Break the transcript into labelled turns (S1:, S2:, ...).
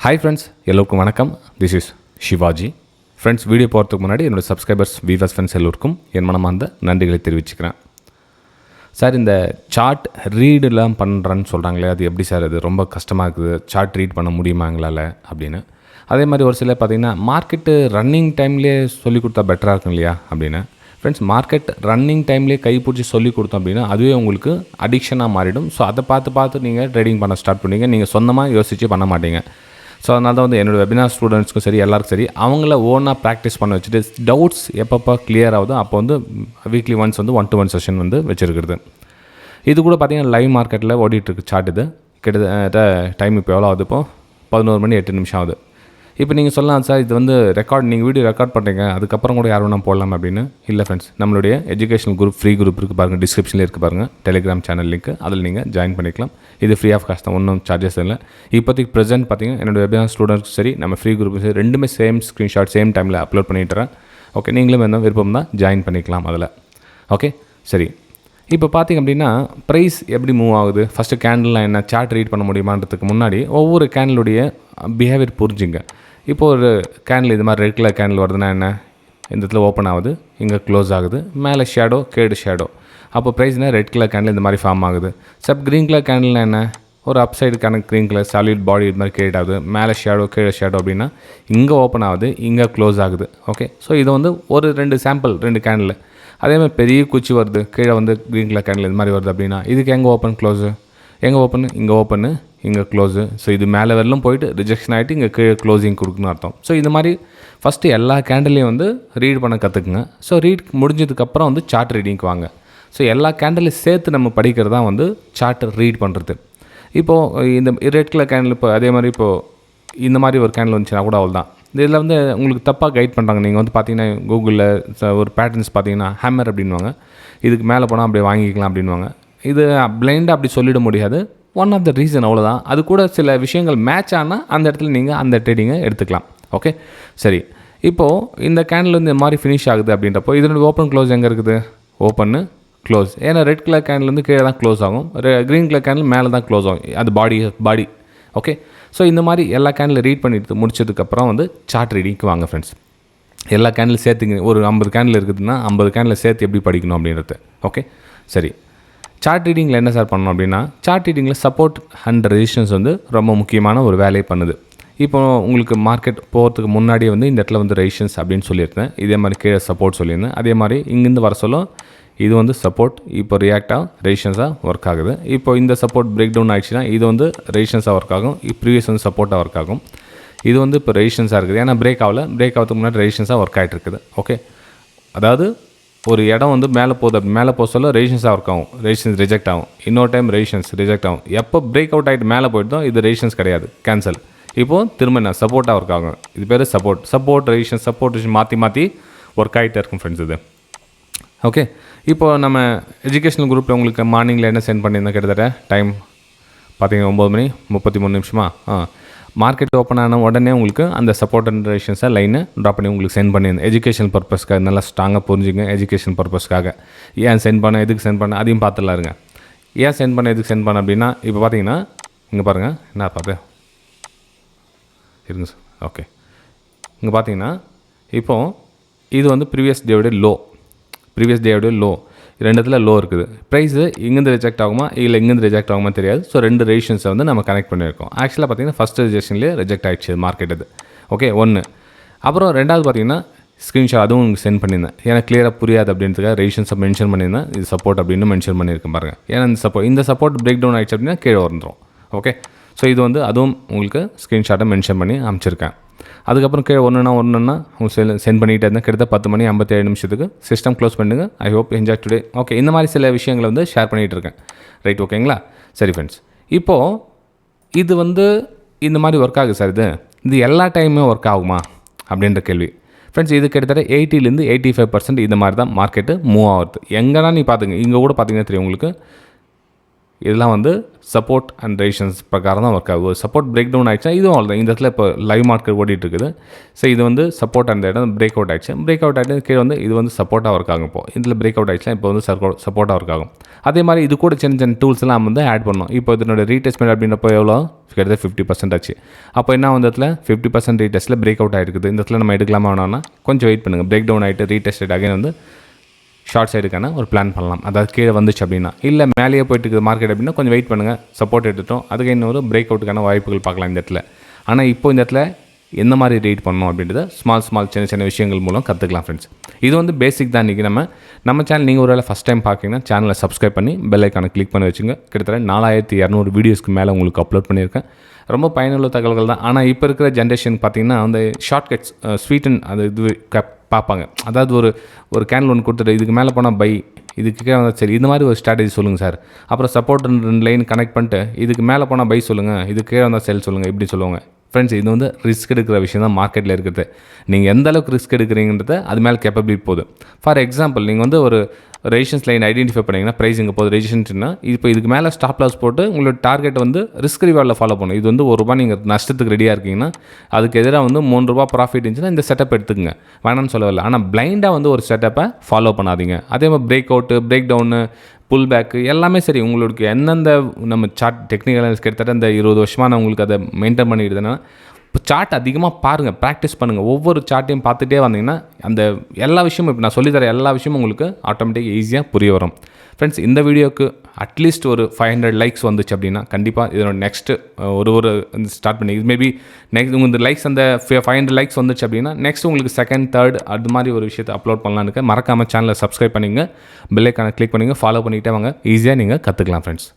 S1: Hi friends, எல்லோருக்கும் வணக்கம். This is Shivaji. Friends, video போகிறதுக்கு முன்னாடி என்னோடய சப்ஸ்கிரைபர்ஸ் வியூவர்ஸ் ஃப்ரெண்ட்ஸ் எல்லோருக்கும் என் மனமார்ந்த நன்றிகளை தெரிவிச்சுக்கிறேன். சார், இந்த சார்ட் ரீடெலாம் பண்ணுறேன்னு சொல்கிறாங்களே, அது எப்படி சார்? அது ரொம்ப கஷ்டமாக இருக்குது, சார்ட் ரீட் பண்ண முடியுமா எங்களால் அப்படின்னு. அதே மாதிரி ஒரு சில பார்த்திங்கன்னா மார்க்கெட்டு ரன்னிங் டைம்லேயே சொல்லிக் கொடுத்தா பெட்டராக இருக்கும் இல்லையா அப்படின்னு. ஃப்ரெண்ட்ஸ், மார்க்கெட் ரன்னிங் டைம்லேயே கைப்பிடிச்சி சொல்லி கொடுத்தோம் அப்படின்னா அதுவே உங்களுக்கு அடிக்ஷனாக மாறிடும். ஸோ அதை பார்த்து நீங்கள் ட்ரேடிங் பண்ண ஸ்டார்ட் பண்ணுவீங்க. நீங்கள் சொந்தமாக யோசித்து பண்ண மாட்டீங்க. ஸோ அதனால தான் வந்து என்னோடய வெபினார் ஸ்டூடெண்ட்ஸ்க்கும் சரி, எல்லாருக்கும் சரி, அவங்கள ஓனாக ப்ராக்டிஸ் பண்ண வச்சுட்டு டவுட்ஸ் எப்பப்போ கிளியர் ஆகுதோ அப்போ வந்து வீக்லி ஒன்ஸ் வந்து 1-to-1 செஷன் வந்து வச்சுருக்குறது. இது கூட பார்த்திங்கன்னா லைவ் மார்க்கெட்டில் ஓடிட்டுருக்கு சார்ட். இது கிட்டத்தட்ட டைம் இப்போ எவ்வளோ ஆகுது? இப்போது 11 மணி 8 நிமிஷம் ஆகுது. இப்போ நீங்கள் சொல்லலாம், சார் இது வந்து நீங்கள் வீடியோ ரெக்கார்ட் பண்ணுறீங்க, அதுக்கப்புறம் கூட யாரும் வேணால் போடலாம் அப்படின்னு. இல்லை ஃப்ரெண்ட்ஸ், நம்மளுடைய எஜுகேஷனல் குரூப் ஃப்ரீ குரூப் இருக்குது பாருங்கள், டிஸ்கிரிப்ஷனில் இருக்குது பாருங்கள், டெலிகிராம் சேனல் லிங்க், அதில் நீங்கள் ஜாயின் பண்ணிக்கலாம். இது ஃப்ரீ ஆஃப் காஸ்ட் தான், ஒன்றும் சார்ஜஸ் இல்லை. இப்போதைக்கு ப்ரெசென்ட் பார்த்திங்கன்னா என்னோடய வெபினார் ஸ்டூடெண்ட்ஸ்க்கு சரி, நம்ம ஃப்ரீ குரூப்புக்கு சரி, ரெண்டுமே சேம் ஸ்க்ரீன்ஷாட் சேம் டைமில் அப்லோட் பண்ணிட்டுறேன். ஓகே, நீங்களும் என்ன விருப்பம் தான் ஜாயின் பண்ணிக்கலாம் அதில். ஓகே, சரி. இப்போ பார்த்திங்க அப்படின்னா ப்ரைஸ் எப்படி மூவ் ஆகுது, ஃபஸ்ட்டு கேண்டில்லாம் என்ன, சார்ட் ரீட் பண்ண முடியுமான்றதுக்கு முன்னாடி ஒவ்வொரு கேண்டிலுடைய பிஹேவியர் புரிஞ்சுங்க. இப்போ ஒரு கேண்டில் இது மாதிரி ரெட் கலர் கேண்டில் வருதுன்னா என்ன, இந்த இடத்துல ஓப்பன் ஆகுது, இங்கே க்ளோஸ் ஆகுது, மேலே ஷேடோ கீழே ஷேடோ. அப்போ ப்ரைஸ்னால் ரெட் கலர் கேண்டில் இந்த மாதிரி ஃபார்ம் ஆகுது. க்ரீன் கலர் கேண்டில்னா என்ன, ஒரு அப் சைடுக்கான க்ரீன் கலர் சாலிட் பாடி இது மாதிரி கிரியேட் ஆகுது, மேலே ஷேடோ கீழே ஷேடோ அப்படின்னா இங்கே ஓப்பன் ஆகுது, இங்கே க்ளோஸ் ஆகுது. ஓகே, ஸோ இது வந்து ஒரு 2 சாம்பிள் 2 கேண்டில். அதேமாதிரி பெரிய குச்சி வருது, கீழே வந்து க்ரீன் கலர் கேண்டில் இது மாதிரி வருது அப்படின்னா இதுக்கு எங்கே ஓப்பன் க்ளோஸு, எங்கே ஓப்பனு, இங்கே ஓப்பனு, இங்கே க்ளோஸு. ஸோ இது மேலே வரலும் போயிட்டு ரிஜெக்ஷன் ஆகிட்டு இங்கே கீழே க்ளோசிங் கொடுக்குன்னு அர்த்தம். ஸோ இது மாதிரி ஃபஸ்ட்டு எல்லா கேண்டிலையும் வந்து ரீட் பண்ண கற்றுக்குங்க. ஸோ ரீட் முடிஞ்சதுக்கப்புறம் வந்து சார்ட் ரீடிங்க்கு வாங்க. ஸோ எல்லா கேண்டிலையும் சேர்த்து நம்ம படிக்கிறது தான் வந்து சார்ட் ரீட் பண்ணுறது. இப்போது இந்த ரெட் கலர் கேண்டில் இப்போ அதே மாதிரி இப்போது இந்த மாதிரி ஒரு கேண்டில் வந்துச்சுன்னா கூட அவ்வளோ தான். இதில் வந்து உங்களுக்கு தப்பாக கைட் பண்ணுறாங்க. நீங்கள் வந்து பார்த்தீங்கன்னா கூகுளில் ஒரு பேட்டர்ன்ஸ் பார்த்தீங்கன்னா ஹேமர் அப்படின்வாங்க, இதுக்கு மேலே போனால் அப்படியே வாங்கிக்கலாம் அப்படின்வாங்க. இது பிளைண்டாக அப்படி சொல்லிட முடியாது. ஒன் ஆஃப் த ரீசன் அவ்வளோதான். அது கூட சில விஷயங்கள் மேட்ச் ஆனால் அந்த இடத்துல நீங்கள் அந்த ட்ரேடிங்கை எடுத்துக்கலாம். ஓகே, சரி. இப்போது இந்த கேண்டில் வந்து இந்த மாதிரி ஃபினிஷ் ஆகுது அப்படின்றப்போ இதனுடைய ஓப்பன் க்ளோஸ் எங்கே இருக்குது, ஓப்பன்னு க்ளோஸ். ஏன்னா ரெட் கலர் கேண்டில் வந்து கீழே தான் க்ளோஸ் ஆகும், க்ரீன் கலர் கேண்டில் மேலே தான் க்ளோஸ் ஆகும், அது பாடி. ஓகே, ஸோ இந்த மாதிரி எல்லா கேண்டில் ரீட் பண்ணிட்டு முடிச்சதுக்கப்புறம் வந்து சார்ட் ரீடிங்க்கு வாங்க ஃப்ரெண்ட்ஸ். எல்லா கேண்டில் சேர்த்துங்க. ஒரு 50 கேண்டில் இருக்குதுன்னா 50 கேண்டில் சேர்த்து எப்படி படிக்கணும் அப்படின்றது. ஓகே, சரி. சார்ட் ரீடிங்கில் என்ன சார் பண்ணணும் அப்படின்னா, சார்ட் ரீடிங்கில் சப்போர்ட் அண்ட் ரெசிஸ்டன்ஸ் வந்து ரொம்ப முக்கியமான ஒரு வேலையை பண்ணுது. இப்போ உங்களுக்கு மார்க்கெட் போகிறதுக்கு முன்னாடியே வந்து இந்த இடத்துல வந்து ரெசிஸ்டன்ஸ் அப்படின்னு சொல்லியிருந்தேன், இதே மாதிரி கீழே சப்போர்ட் சொல்லியிருந்தேன். அதே மாதிரி இங்கேருந்து வர சொல்ல இது வந்து சப்போர்ட், இப்போ ரியாக்டாக ரெசிஸ்டன்ஸாக ஒர்க் ஆகுது. இப்போ இந்த சப்போர்ட் பிரேக் டவுன் ஆகிடுச்சுன்னா இது வந்து ரெசிஸ்டன்ஸாக ஒர்க் ஆகும், ப்ரீவியஸ் வந்து சப்போர்ட்டாக ஒர்க் ஆகும். இது வந்து இப்போ ரெசிஸ்டன்ஸாக இருக்குது, ஏன்னா பிரேக் ஆகிறதுக்கு முன்னாடி ரெசிஸ்டன்ஸாக ஒர்க் ஆகிட்டு இருக்குது. ஓகே, அதாவது ஒரு இடம் வந்து மேலே போகுது, அப்படி மேலே போக சொல்ல ரெசிஸ்டன்ஸாக ஒர்க் ஆகும், ரெசிஸ்டன்ஸ் ரிஜெக்ட் ஆகும், இன்னொரு டைம் ரெசிஸ்டன்ஸ் ரிஜெக்ட் ஆகும். எப்போ பிரேக் அவுட் ஆகிட்டு மேலே போய்ட்டோம் இது ரெசிஸ்டன்ஸ் கிடையாது, கேன்சல். இப்போது திரும்ப என்ன சப்போர்ட்டாக ஒர்க் ஆகும். இது பேர் சப்போர்ட் ரெசிஸ்டன்ஸ் மாற்றி ஒர்க் ஆகிட்டே இருக்கும் ஃப்ரெண்ட்ஸ் இது. ஓகே, இப்போது நம்ம எஜுகேஷனல் குரூப்பில் உங்களுக்கு மார்னிங்கில் என்ன சென்ட் பண்ணியிருந்தேன், கிட்டத்தட்ட டைம் பார்த்தீங்கன்னா 9:33 மார்க்கெட் ஓப்பன் ஆன உடனே உங்களுக்கு அந்த சப்போர்ட் அண்ட் ரெசிஸ்டன்ஸை லைனை ட்ராப் பண்ணி உங்களுக்கு சென்ட் பண்ணியிருந்தேன். எஜுகேஷன் பர்பஸ்க்காக நல்லா ஸ்ட்ராங்காக புரிஞ்சுங்க. எஜுகேஷன் பர்பஸ்க்காக ஏன் சென்ட் பண்ண, எதுக்கு சென்ட் பண்ண, அதையும் பார்த்துலாம் இருங்க. ஏன் சென்ட் பண்ண, எதுக்கு சென்ட் பண்ண அப்படின்னா, இப்போ பார்த்தீங்கன்னா இங்கே பாருங்கள், என்ன பார்த்து இருங்க சார். ஓகே, இங்கே பார்த்தீங்கன்னா இப்போது இது வந்து ப்ரீவியஸ் டேவுடைய லோ, ரெண்டு இடத்துல லோ இருக்குது. ப்ரைஸு இங்கேருந்து ரிஜெக்ட் ஆகுமா இல்லை இங்கேருந்து ரிஜெக்ட் ஆகுமா தெரியாது. ஸோ 2 ரெசிஸ்டன்ஸை வந்து நம்ம கனெக்ட் பண்ணியிருக்கோம். ஆக்சுவலாக பார்த்தீங்கன்னா ஃபஸ்ட்டு ரிஜெக்ஷன்லேயே ரிஜெக்ட் ஆகிடுச்சு மார்க்கெட் அது. ஓகே, 1. அப்புறம் 2வது பார்த்தீங்கன்னா ஸ்க்ரீன்ஷாட் அதுவும் உங்களுக்கு சென்ட் பண்ணியிருந்தேன், ஏன்னா கிளியராக புரியாது அப்படின்றதுக்காக ரெசிஸ்டன்ஸை மென்ஷன் பண்ணியிருந்தேன். இது சப்போர்ட் அப்படின்னு மென்ஷன் பண்ணியிருக்கேன் பாருங்கள். ஏன்னா இந்த சப்போர்ட் பிரேக் டவுன் ஆகிடுச்சு அப்படின்னா கீழே வந்துடும். ஓகே, ஸோ இது வந்து அதுவும் உங்களுக்கு ஸ்க்ரீன்ஷாட்டை மென்ஷன் பண்ணி அனுப்பிச்சிருக்கேன். அதுக்கப்புறம் கீழே ஒன்றுனா உங்களுக்கு சென்ட் பண்ணிகிட்டே இருந்தேன். கிட்டத்தட்ட 10:57 சிஸ்டம் க்ளோஸ் பண்ணுங்கள். I hope enjoy today. Okay, இந்த மாதிரி சில விஷயங்களை வந்து ஷேர் பண்ணிகிட்டு இருக்கேன். ரைட், ஓகேங்களா? சரி ஃப்ரெண்ட்ஸ், இப்போது இது வந்து இந்த மாதிரி ஒர்க் ஆகுது சார், இது எல்லா டைமுமே ஒர்க் ஆகுமா அப்படின்ற கேள்வி. ஃப்ரெண்ட்ஸ், இது கிட்டத்தட்ட 80% 85% இந்த மாதிரி தான் மார்க்கெட்டு மூவ் ஆகுது. எங்கன்னா நீ பார்த்துங்க, இங்கே கூட பார்த்தீங்கன்னா தெரியும் உங்களுக்கு, இதெல்லாம் வந்து சப்போர்ட் அண்ட் ரெசிஸ்டன்ஸ் பிரகாரம் தான் ஒர்க் ஆகும். சப்போர்ட் பிரேக் டவுன் ஆகிடுச்சா இதுவும் அவ்வளோ. இந்த இடத்துல இப்போ லைவ் மார்க்கெட் ஓடிட்டு இருக்குது. ஸோ இது வந்து சப்போர்ட் அந்த இடம் பிரேக் அவுட் ஆகிடுச்சு. பிரேக் அவுட் ஆகிட்டு கீழே வந்து இது வந்து சப்போர்ட்டாக ஒர்க் ஆகும். இப்போ இதில் பிரேக் அவுட் ஆகிடுச்சுன்னா இப்போ வந்து சப்போர்ட்டாக ஒர்க் ஆகும். அதே மாதிரி இது கூட சின்ன சின்ன டூல்ஸ்லாம் வந்து ஆட் பண்ணணும். இப்போ இதனோட ரீடெஸ்ட்மெண்ட் அப்படின்றப்போ எவ்வளோ கிட்டத்தட்ட 50% ஆச்சு. அப்போ என்ன வந்து இடத்துல 50% ரீடெஸ்ட்டில் பிரேக் அவுட் ஆகிருக்குது. இந்த இடத்துல நம்ம எடுக்கலாமா வேணாம்னா கொஞ்சம் வெயிட் பண்ணுங்கள். பிரேக் டவுன் ஆகிட்டு ரீடெஸ்டட் அகைன் வந்து ஷார்ட் சைடுக்கான ஒரு பிளான் பண்ணலாம். அதாவது கீழே வந்துச்சு அப்படின்னா, இல்லை மேலேயே போயிட்டு இருக்குது மார்க்கெட் அப்படின்னா கொஞ்சம் வெயிட் பண்ணுங்கள். சப்போர்ட் எடுத்துட்டோம், அதுக்கு இன்னொரு பிரேக் அவுட்டுக்கான வாய்ப்புகள் பார்க்கலாம் இந்த இடத்துல. ஆனால் இப்போ இந்த இடத்துல எந்த மாதிரி ரீட் பண்ணணும் அப்படின்றத ஸ்மால் சின்ன விஷயங்கள் மூலம் கற்றுக்கலாம் ஃப்ரெண்ட்ஸ். இது வந்து பேசிக் தான். இன்றைக்கி நம்ம சேனல் நீங்கள் ஒரு வேளை ஃபஸ்ட் டைம் பார்க்குறீங்கன்னா சேனலை சப்ஸ்கிரைப் பண்ணி பெல் ஐக்கானை கிளிக் பண்ணி வச்சுங்க. கிட்டத்தட்ட 4200 வீடியோஸ்க்கு மேலே உங்களுக்கு அப்லோட் பண்ணியிருக்கேன். ரொம்ப பயனுள்ள தகவல்கள் தான். ஆனால் இப்போ இருக்கிற ஜென்ரேஷன் பார்த்திங்கன்னா அந்த ஷார்ட்கட்ஸ் ஸ்வீட்டன் அது இது பார்ப்பாங்க. அதாவது ஒரு கேண்டில் ஒன்று கொடுத்துட்டு இதுக்கு மேலே போனால் பை, இதுக்கு கீழே வந்தால் சரி, இந்த மாதிரி ஒரு ஸ்ட்ராட்டஜி சொல்லுங்கள் சார். அப்புறம் சப்போர்ட் 2 லைன் கனெக்ட் பண்ணிட்டு இதுக்கு மேலே போனால் பை சொல்லுங்கள், இதுக்கு கீழே வந்தால் செல் சொல்லுங்கள், இப்படி சொல்லுவாங்க. ஃப்ரெண்ட்ஸ், இது வந்து ரிஸ்க் எடுக்கிற விஷயம் தான் மார்க்கெட்டில் இருக்கிறது. நீங்கள் எந்த அளவுக்கு ரிஸ்க் எடுக்கிறீங்கன்றத அது மேலே கேப்பபிலிட்டி போகுது. ஃபார் எக்ஸாம்பிள் நீங்கள் வந்து ஒரு ரெசிஸ்டன்ஸ் லைன் ஐடென்டிஃபை பண்ணிங்கன்னா ப்ரைஸ் இங்கே போகுது ரெசிஸ்டன்ஸ்னா, இப்போ இதுக்கு மேலே ஸ்டாப் லாஸ் போட்டு உங்களோட டார்கெட் வந்து ரிஸ்க் ரிவார்டில் ஃபாலோ பண்ணணும். இது வந்து ₹1 நீங்கள் நஷ்டத்துக்கு ரெடியாக இருக்கீங்கன்னா அதுக்கு எதிராக வந்து ₹3 ப்ராஃபிட் இருந்துச்சுன்னா இந்த செட்டப் எடுத்துக்கங்க, வேணாம்னு சொல்லவில்லை. ஆனால் பிளைண்டாக வந்து ஒரு செட்டப்பை ஃபாலோ பண்ணாதீங்க. அதே மாதிரி பிரேக் அவுட்டு, பிரேக் டவுனு, புல் பேக்கு எல்லாமே சரி. உங்களுக்கு எந்தெந்த நம்ம சார்ட் டெக்னிக்கல் கிட்டத்தட்ட இந்த 20 வருஷமாக நான் உங்களுக்கு அதை மெயின்டைன் பண்ணிக்கிட்டேன்னா, இப்போ சார்ட் அதிகமாக பாருங்கள், ப்ராக்டிஸ் பண்ணுங்கள். ஒவ்வொரு சார்ட்டையும் பார்த்துட்டே வந்தீங்கன்னா அந்த எல்லா விஷயமும் இப்போ நான் சொல்லித்தர எல்லா விஷயமும் உங்களுக்கு ஆட்டோமேட்டிக்காக ஈஸியாக புரிய வரும். ஃப்ரெண்ட்ஸ், இந்த வீடியோக்கு அட்லீஸ்ட் ஒரு 500 லைக்ஸ் வந்துச்சு அப்படின்னா கண்டிப்பாக இதோட நெக்ஸ்ட்டு ஒரு ஸ்டார்ட் பண்ணி மேபி நெக்ஸ்ட் உங்களுக்கு லைக்ஸ் அந்த 500 லைக்ஸ் வந்துச்சு அப்படின்னா நெக்ஸ்ட் உங்களுக்கு செகண்ட், தேர்ட் அது மாதிரி ஒரு விஷயத்தை அப்லோட் பண்ணலான்னு மறக்காமல் சேனலை சப்ஸ்கிரைப் பண்ணிங்க, பெல் ஐக்கானை கிளிக் பண்ணிங்க, ஃபாலோ பண்ணிக்கிட்டே வாங்க. ஈஸியாக நீங்கள் கற்றுக்கலாம் ஃப்ரெண்ட்ஸ்.